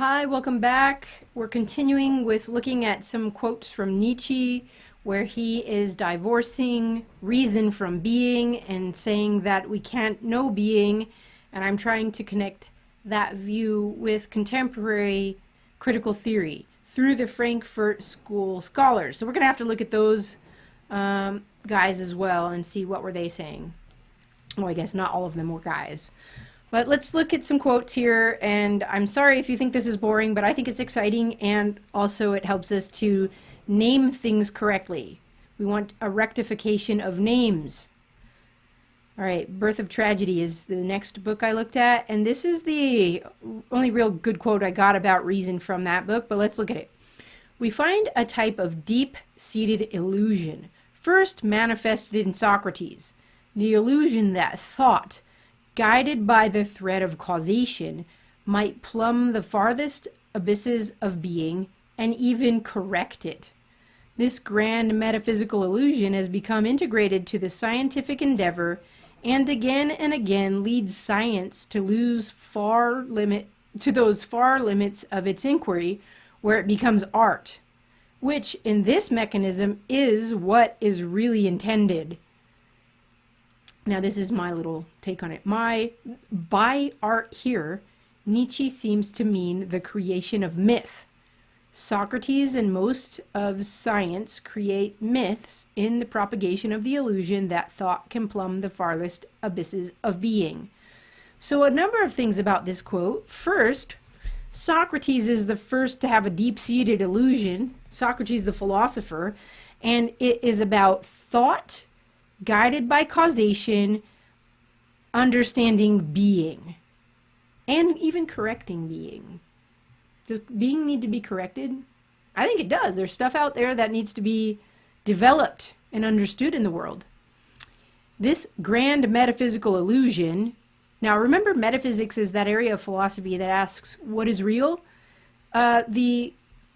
Hi, welcome back. We're continuing with looking at some quotes from Nietzsche where he is divorcing reason from being and saying that we can't know being, and I'm trying to connect that view with contemporary critical theory through the Frankfurt School scholars. So we're going to have to look at those guys as well and see what were they saying. Well, I guess not all of them were guys. But let's look at some quotes here, and I'm sorry if you think this is boring, but I think it's exciting, and also it helps us to name things correctly. We want a rectification of names. All right, Birth of Tragedy is the next book I looked at, and this is the only real good quote I got about reason from that book, but let's look at it. We find a type of deep-seated illusion, first manifested in Socrates, the illusion that thought, guided by the thread of causation, might plumb the farthest abysses of being and even correct it. This grand metaphysical illusion has become integrated to the scientific endeavor and again leads science to those far limits of its inquiry where it becomes art, which in this mechanism is what is really intended. Now, this is my little take on it. By art here, Nietzsche seems to mean the creation of myth. Socrates and most of science create myths in the propagation of the illusion that thought can plumb the farthest abysses of being. So a number of things about this quote. First, Socrates is the first to have a deep-seated illusion. Socrates the philosopher, and it is about thought guided by causation, understanding being, and even correcting being. Does being need to be corrected? I think it does. There's stuff out there that needs to be developed and understood in the world. This grand metaphysical illusion, now remember, metaphysics is that area of philosophy that asks what is real. The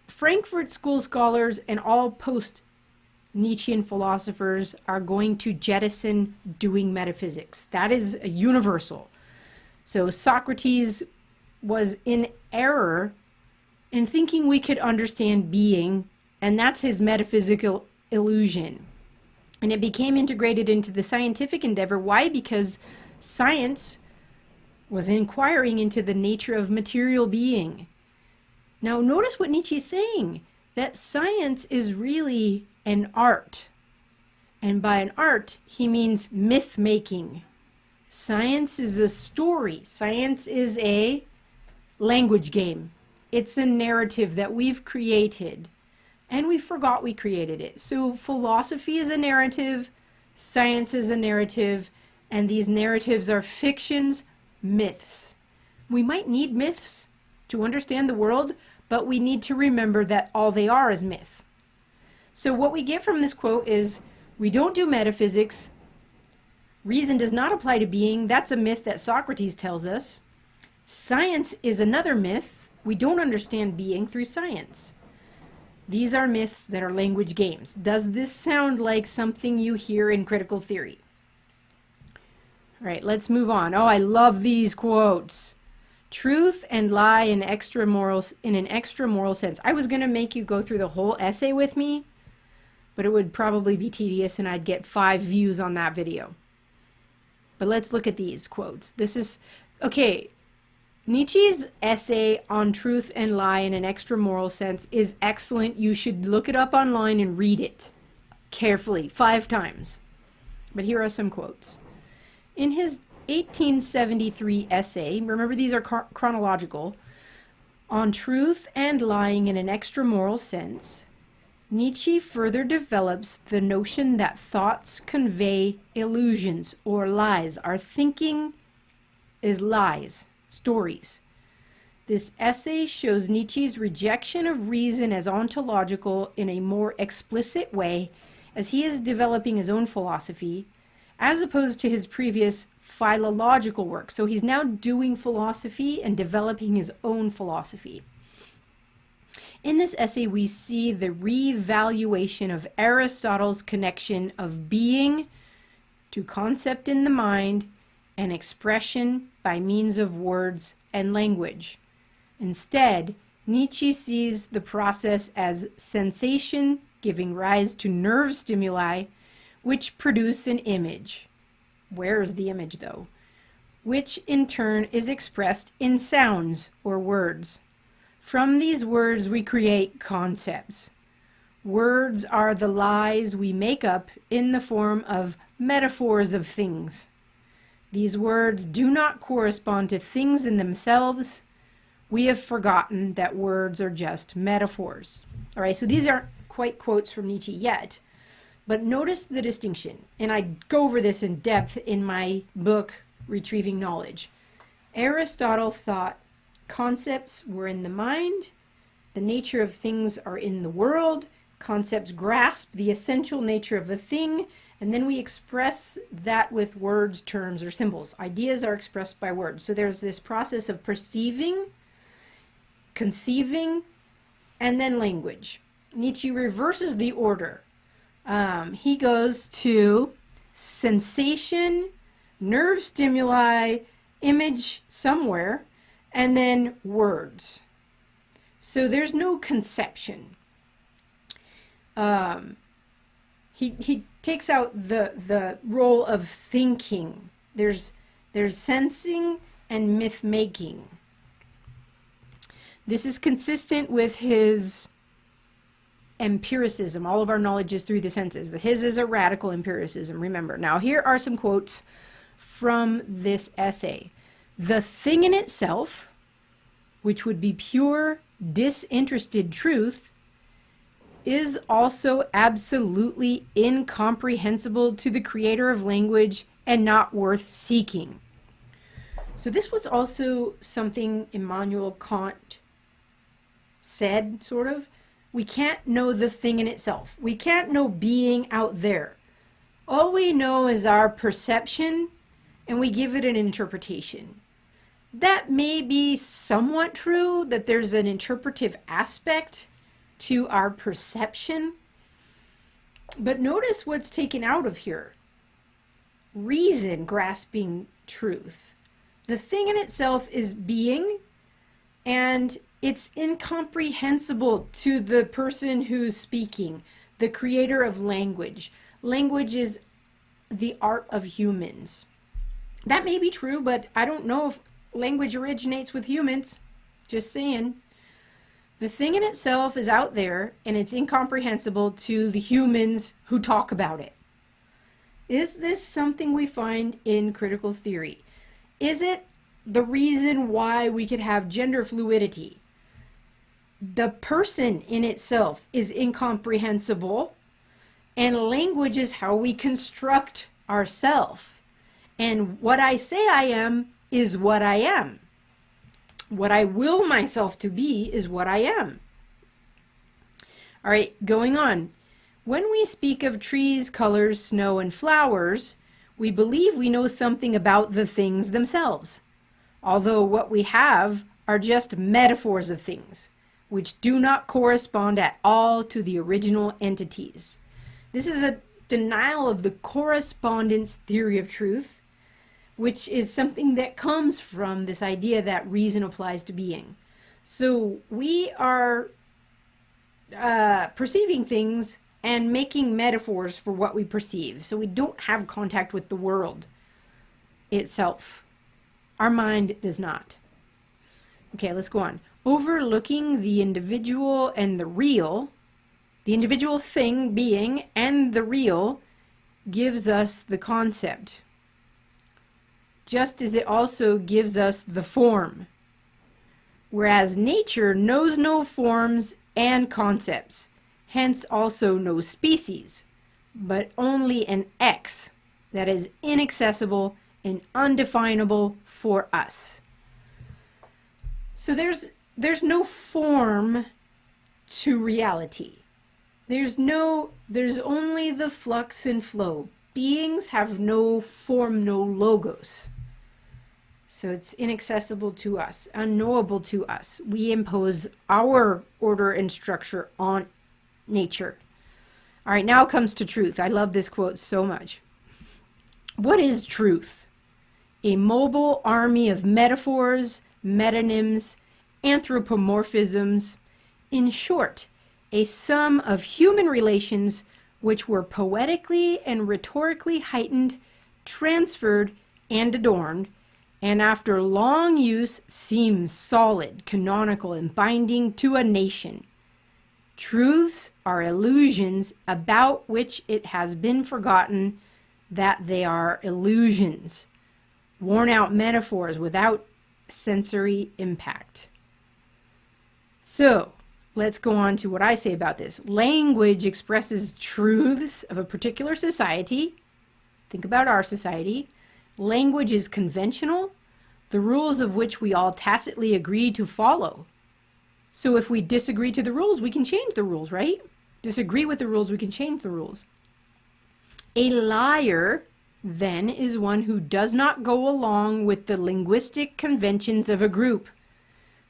Frankfurt School scholars and all post-Nietzschean philosophers are going to jettison doing metaphysics. That is a universal. So Socrates was in error in thinking we could understand being, and that's his metaphysical illusion. And it became integrated into the scientific endeavor. Why? Because science was inquiring into the nature of material being. Now notice what Nietzsche is saying, that science is really an art. And by an art, he means myth making. Science is a story. Science is a language game. It's a narrative that we've created, and we forgot we created it. So philosophy is a narrative, science is a narrative, and these narratives are fictions, myths. We might need myths to understand the world, but we need to remember that all they are is myth. So what we get from this quote is, we don't do metaphysics. Reason does not apply to being. That's a myth that Socrates tells us. Science is another myth. We don't understand being through science. These are myths that are language games. Does this sound like something you hear in critical theory? All right, let's move on. Oh, I love these quotes. Truth and lie in an extra moral sense. I was going to make you go through the whole essay with me, but it would probably be tedious and I'd get 5 views on that video. But let's look at these quotes. This is, okay, Nietzsche's essay on truth and lie in an extra moral sense is excellent. You should look it up online and read it carefully 5 times. But here are some quotes. In his 1873 essay, remember these are chronological, on truth and lying in an extra moral sense, Nietzsche further develops the notion that thoughts convey illusions or lies. Our thinking is lies, stories. This essay shows Nietzsche's rejection of reason as ontological in a more explicit way as he is developing his own philosophy, as opposed to his previous philological work. So he's now doing philosophy and developing his own philosophy. In this essay, we see the revaluation of Aristotle's connection of being to concept in the mind and expression by means of words and language. Instead, Nietzsche sees the process as sensation giving rise to nerve stimuli, which produce an image. Where is the image, though? Which in turn is expressed in sounds or words. From these words, we create concepts. Words are the lies we make up in the form of metaphors of things. These words do not correspond to things in themselves. We have forgotten that words are just metaphors. All right, so these aren't quite quotes from Nietzsche yet, but notice the distinction. And I go over this in depth in my book, Retrieving Knowledge. Aristotle thought concepts were in the mind, the nature of things are in the world, concepts grasp the essential nature of a thing, and then we express that with words, terms, or symbols. Ideas are expressed by words. So there's this process of perceiving, conceiving, and then language. Nietzsche reverses the order. He goes to sensation, nerve stimuli, image somewhere, and then words. So there's no conception. He takes out the role of thinking. There's sensing and myth making. This is consistent with his empiricism. All of our knowledge is through the senses. His is a radical empiricism, remember. Now, here are some quotes from this essay. The thing in itself, which would be pure, disinterested truth, is also absolutely incomprehensible to the creator of language and not worth seeking. So this was also something Immanuel Kant said, sort of. We can't know the thing in itself. We can't know being out there. All we know is our perception, and we give it an interpretation. That may be somewhat true, that there's an interpretive aspect to our perception. But notice what's taken out of here. Reason grasping truth. The thing in itself is being, and it's incomprehensible to the person who's speaking, the creator of language. Language is the art of humans. That may be true, but I don't know if language originates with humans. Just saying. The thing in itself is out there, and it's incomprehensible to the humans who talk about it. Is this something we find in critical theory? Is it the reason why we could have gender fluidity? The person in itself is incomprehensible, and language is how we construct ourselves. And what I say I am is what I am. What I will myself to be is what I am. All right, going on. When we speak of trees, colors, snow, and flowers, we believe we know something about the things themselves, although what we have are just metaphors of things, which do not correspond at all to the original entities. This is a denial of the correspondence theory of truth, which is something that comes from this idea that reason applies to being. So we are perceiving things and making metaphors for what we perceive. So we don't have contact with the world itself. Our mind does not. Okay, let's go on. Overlooking the individual and the real, the individual thing, being, and the real gives us the concept, just as it also gives us the form. Whereas nature knows no forms and concepts, hence also no species, but only an X that is inaccessible and undefinable for us. So there's no form to reality. There's only the flux and flow. Beings have no form, no logos. So it's inaccessible to us, unknowable to us. We impose our order and structure on nature. All right, now comes to truth. I love this quote so much. What is truth? A mobile army of metaphors, metonyms, anthropomorphisms. In short, a sum of human relations which were poetically and rhetorically heightened, transferred, and adorned, and after long use seem solid, canonical, and binding to a nation. Truths are illusions about which it has been forgotten that they are illusions, worn-out metaphors without sensory impact. So, let's go on to what I say about this. Language expresses truths of a particular society. Think about our society. Language is conventional, the rules of which we all tacitly agree to follow. So if we disagree to the rules, we can change the rules, right? Disagree with the rules, we can change the rules. A liar, then, is one who does not go along with the linguistic conventions of a group.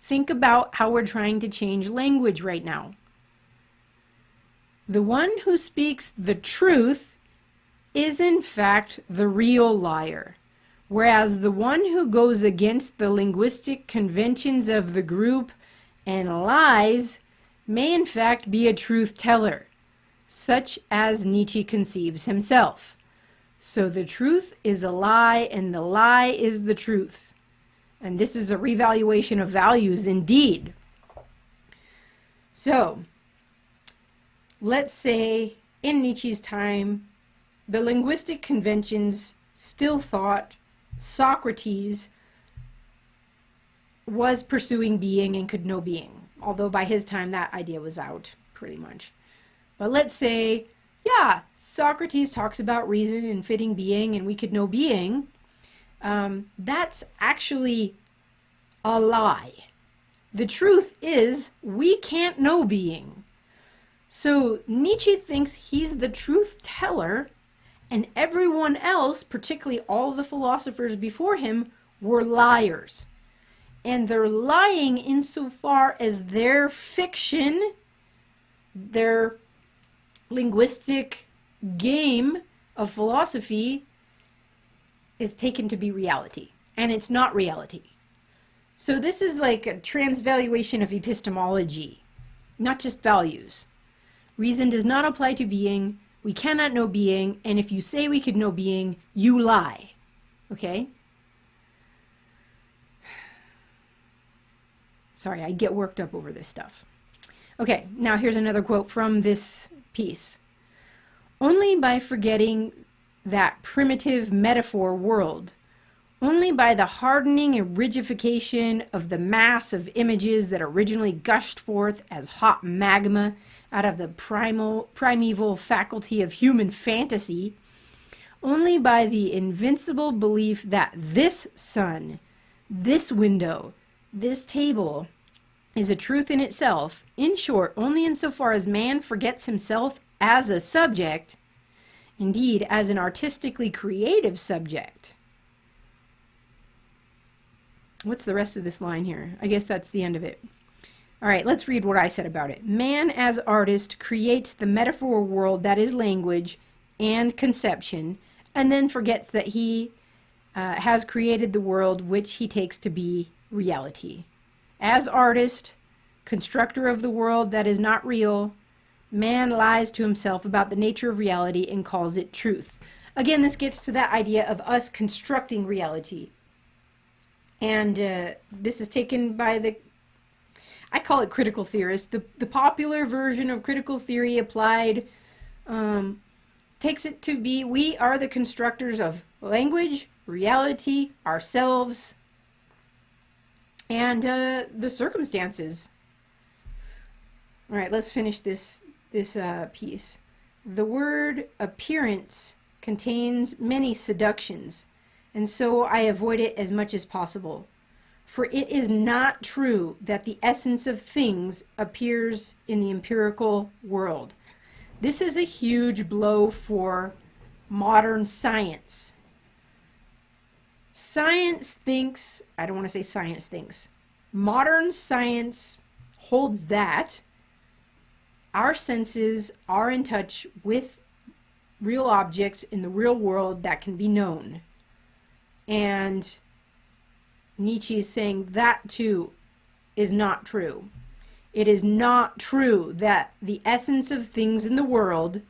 Think about how we're trying to change language right now. The one who speaks the truth is in fact the real liar, whereas the one who goes against the linguistic conventions of the group and lies may in fact be a truth teller, such as Nietzsche conceives himself. So the truth is a lie and the lie is the truth. And this is a revaluation of values indeed. So, let's say in Nietzsche's time, the linguistic conventions still thought Socrates was pursuing being and could know being. Although by his time that idea was out, pretty much. But let's say, yeah, Socrates talks about reason and fitting being and we could know being. That's actually a lie. The truth is, we can't know being. So Nietzsche thinks he's the truth teller, and everyone else, particularly all the philosophers before him, were liars. And they're lying insofar as their fiction, their linguistic game of philosophy, is taken to be reality. And it's not reality. So this is like a transvaluation of epistemology, not just values. Reason does not apply to being. We cannot know being. And if you say we could know being, you lie. Okay? Sorry, I get worked up over this stuff. Okay, now here's another quote from this piece. Only by forgetting that primitive metaphor world, only by the hardening and rigidification of the mass of images that originally gushed forth as hot magma out of the primeval faculty of human fantasy, only by the invincible belief that this sun, this window, this table is a truth in itself, in short, only insofar as man forgets himself as a subject, indeed as an artistically creative subject. What's the rest of this line here? I guess that's the end of it. All right, let's read what I said about it. Man as artist creates the metaphor world that is language and conception, and then forgets that he has created the world which he takes to be reality. As artist, constructor of the world that is not real, man lies to himself about the nature of reality and calls it truth. Again, this gets to that idea of us constructing reality. And this is taken by I call it critical theorists. The popular version of critical theory applied takes it to be we are the constructors of language, reality, ourselves, and the circumstances. All right, let's finish this piece. The word appearance contains many seductions, and so I avoid it as much as possible. For it is not true that the essence of things appears in the empirical world. This is a huge blow for modern science. Science thinks, I don't want to say science thinks, modern science holds that our senses are in touch with real objects in the real world that can be known. And Nietzsche is saying that too is not true. It is not true that the essence of things in the world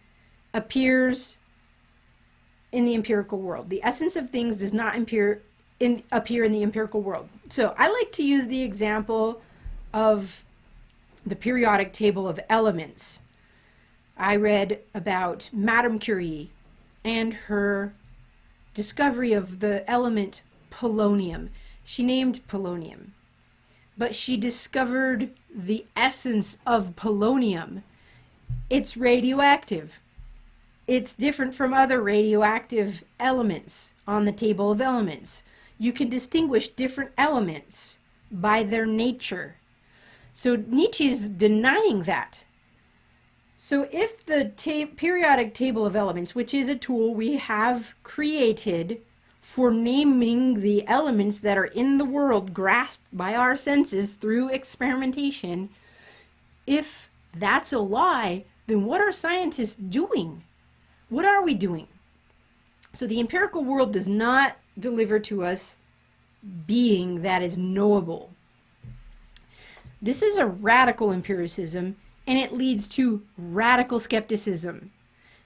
appears in the empirical world. The essence of things does not appear in the empirical world. So I like to use the example of the periodic table of elements. I read about Madame Curie and her discovery of the element polonium. She named polonium, but she discovered the essence of polonium. It's radioactive. It's different from other radioactive elements on the table of elements. You can distinguish different elements by their nature. So Nietzsche's denying that. So if the periodic table of elements, which is a tool we have created for naming the elements that are in the world grasped by our senses through experimentation, if that's a lie, then what are scientists doing? What are we doing? So the empirical world does not deliver to us being that is knowable. This is a radical empiricism, and it leads to radical skepticism.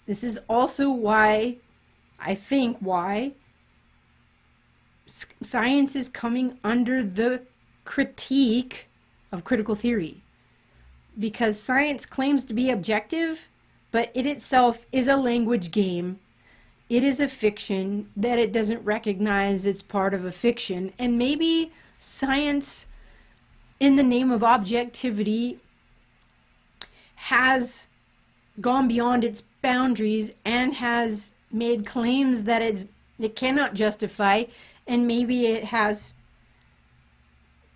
This is also why, I think, science is coming under the critique of critical theory. Because science claims to be objective, but it itself is a language game. It is a fiction that it doesn't recognize it's part of a fiction. And maybe science, in the name of objectivity, has gone beyond its boundaries and has made claims that it cannot justify, and maybe it has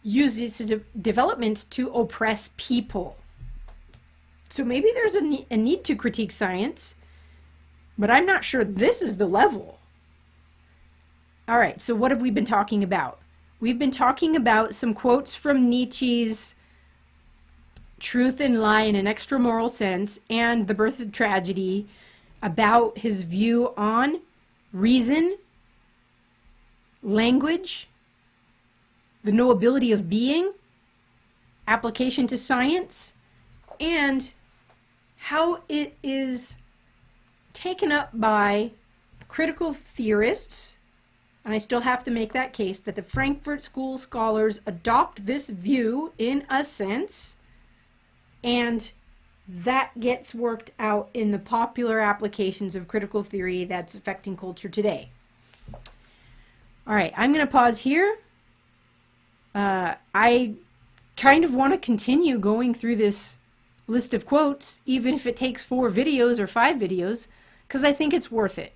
used its development to oppress people. So maybe there's a need to critique science, but I'm not sure this is the level. All right, so what have we been talking about? We've been talking about some quotes from Nietzsche's Truth and Lie in an Extramoral Sense and The Birth of Tragedy, about his view on reason, language, the knowability of being, application to science, and how it is taken up by critical theorists. And I still have to make that case that the Frankfurt School scholars adopt this view in a sense, and that gets worked out in the popular applications of critical theory that's affecting culture today. All right, I'm going to pause here. I kind of want to continue going through this list of quotes, even if it takes 4 videos or 5 videos, because I think it's worth it.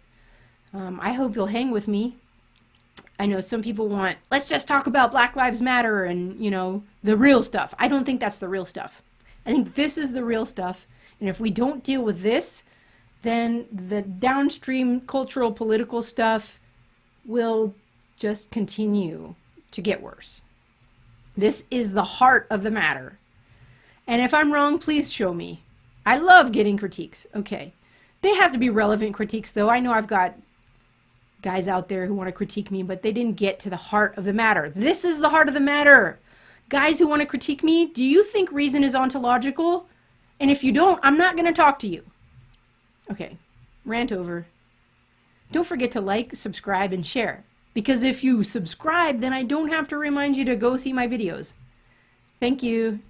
I hope you'll hang with me. I know some people want, let's just talk about Black Lives Matter and, the real stuff. I don't think that's the real stuff. I think this is the real stuff. And if we don't deal with this, then the downstream cultural political stuff will just continue to get worse. This is the heart of the matter. And if I'm wrong, please show me. I love getting critiques. Okay. They have to be relevant critiques, though. I know I've got guys out there who want to critique me, but they didn't get to the heart of the matter. This is the heart of the matter. Guys who want to critique me, do you think reason is ontological? And if you don't, I'm not going to talk to you. Okay, rant over. Don't forget to like, subscribe, and share. Because if you subscribe, then I don't have to remind you to go see my videos. Thank you.